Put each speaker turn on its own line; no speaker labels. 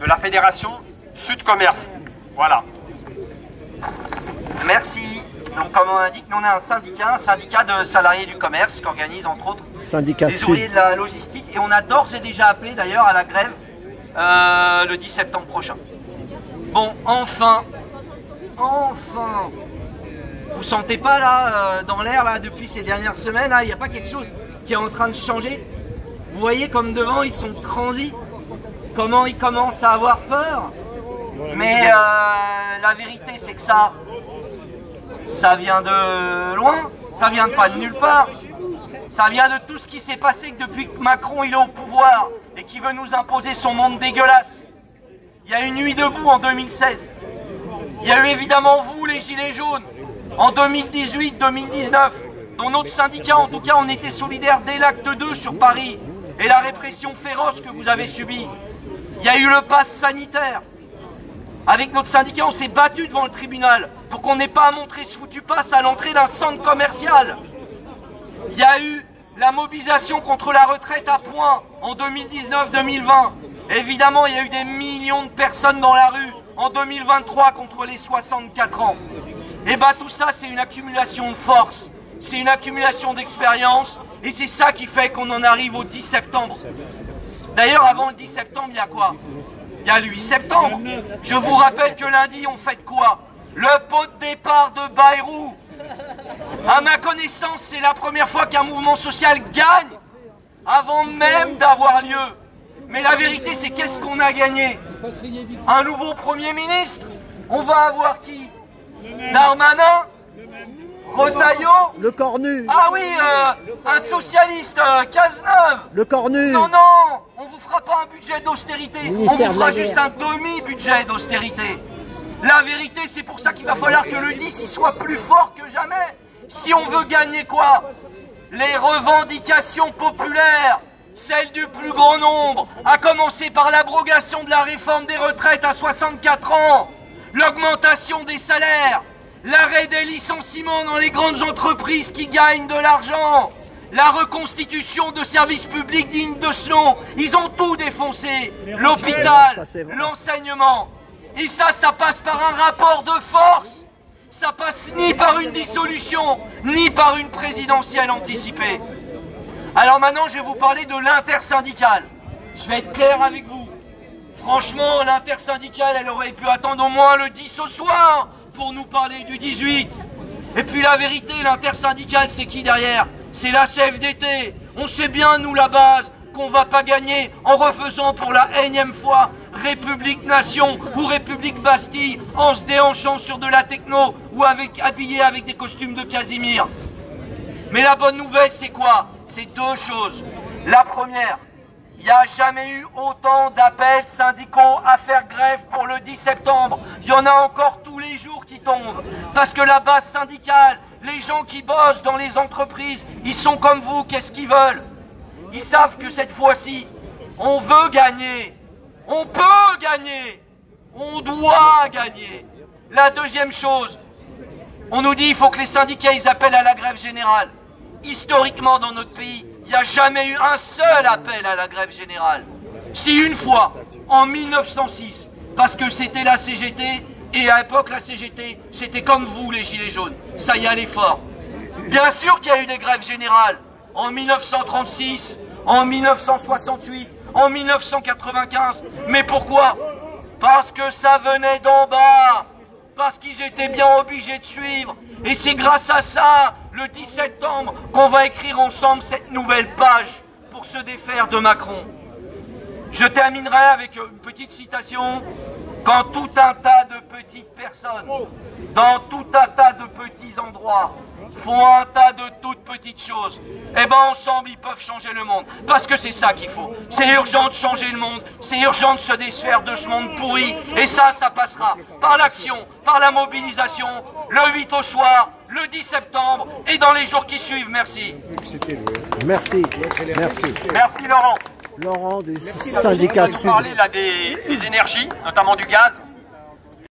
de la Fédération Sud Commerce. Voilà. Merci. Donc comme on indique, nous on a un syndicat de salariés du commerce qui organise entre autres les ouvriers de la logistique. Et on a d'ores et déjà appelé d'ailleurs à la grève le 10 septembre prochain. Bon, enfin, vous sentez pas là, dans l'air là, depuis ces dernières semaines, il n'y a pas quelque chose qui est en train de changer? Vous voyez comme devant ils sont transis, comment ils commencent à avoir peur. Mais la vérité c'est que ça vient de loin, ça vient pas de nulle part. Ça vient de tout ce qui s'est passé depuis que Macron il est au pouvoir et qui veut nous imposer son monde dégueulasse. Il y a eu une nuit debout en 2016. Il y a eu évidemment vous, les Gilets jaunes, en 2018-2019, dont notre syndicat, en tout cas, on était solidaires dès l'acte 2 sur Paris et la répression féroce que vous avez subie. Il y a eu le pass sanitaire. Avec notre syndicat, on s'est battu devant le tribunal pour qu'on n'ait pas à montrer ce foutu pass à l'entrée d'un centre commercial. Il y a eu la mobilisation contre la retraite à points en 2019-2020. Évidemment, il y a eu des millions de personnes dans la rue en 2023 contre les 64 ans. Et bien tout ça, c'est une accumulation de force, c'est une accumulation d'expérience, et c'est ça qui fait qu'on en arrive au 10 septembre. D'ailleurs, avant le 10 septembre, il y a quoi? Il y a le 8 septembre. Je vous rappelle que lundi, on fête quoi? Le pot de départ de Bayrou. À ma connaissance, c'est la première fois qu'un mouvement social gagne avant même d'avoir lieu. Mais la vérité, c'est qu'est-ce qu'on a gagné? Un nouveau Premier ministre? On va avoir qui? Darmanin? Retailleau?
Le Cornu.
Ah oui, un socialiste, Cazeneuve.
Le Cornu.
Non, non, on vous fera pas un budget d'austérité. On vous fera juste un demi-budget d'austérité. La vérité, c'est pour ça qu'il va falloir que le 10 il soit plus fort que jamais. Si on veut gagner quoi? Les revendications populaires, celles du plus grand nombre, à commencer par l'abrogation de la réforme des retraites à 64 ans, l'augmentation des salaires, l'arrêt des licenciements dans les grandes entreprises qui gagnent de l'argent, la reconstitution de services publics dignes de ce nom. Ils ont tout défoncé, l'hôpital, l'enseignement. Et ça passe par un rapport de force. Ça passe ni par une dissolution, ni par une présidentielle anticipée. Alors maintenant, je vais vous parler de l'intersyndicale. Je vais être clair avec vous. Franchement, l'intersyndicale, elle aurait pu attendre au moins le 10 au soir pour nous parler du 18. Et puis la vérité, l'intersyndicale, c'est qui derrière? C'est la CFDT. On sait bien, nous, la base, qu'on va pas gagner en refaisant pour la énième fois République Nation ou République Bastille en se déhanchant sur de la techno ou habillé avec des costumes de Casimir. Mais la bonne nouvelle, c'est quoi? C'est deux choses. La première, il n'y a jamais eu autant d'appels syndicaux à faire grève pour le 10 septembre. Il y en a encore tous les jours qui tombent. Parce que la base syndicale, les gens qui bossent dans les entreprises, ils sont comme vous, qu'est-ce qu'ils veulent? Ils savent que cette fois-ci, on veut gagner. On peut gagner. On doit gagner. La deuxième chose, on nous dit qu'il faut que les syndicats ils appellent à la grève générale. Historiquement, dans notre pays, il n'y a jamais eu un seul appel à la grève générale. Si une fois, en 1906, parce que c'était la CGT, et à l'époque la CGT, c'était comme vous les Gilets jaunes, ça y allait fort. Bien sûr qu'il y a eu des grèves générales, en 1936, en 1968, en 1995. Mais pourquoi? Parce que ça venait d'en bas, parce qu'ils étaient bien obligés de suivre. Et c'est grâce à ça, le 10 septembre, qu'on va écrire ensemble cette nouvelle page pour se défaire de Macron. Je terminerai avec une petite citation. Quand tout un tas de petites personnes, dans tout un tas de petits endroits, font un tas de toutes petites choses, eh ben ensemble ils peuvent changer le monde. Parce que c'est ça qu'il faut. C'est urgent de changer le monde, c'est urgent de se défaire de ce monde pourri. Et ça passera par l'action, par la mobilisation, le 8 au soir, le 10 septembre et dans les jours qui suivent. Merci.
Merci. Merci.
Merci Laurent.
Laurent du syndicat Sud.
Vous parlez là des énergies, notamment du gaz.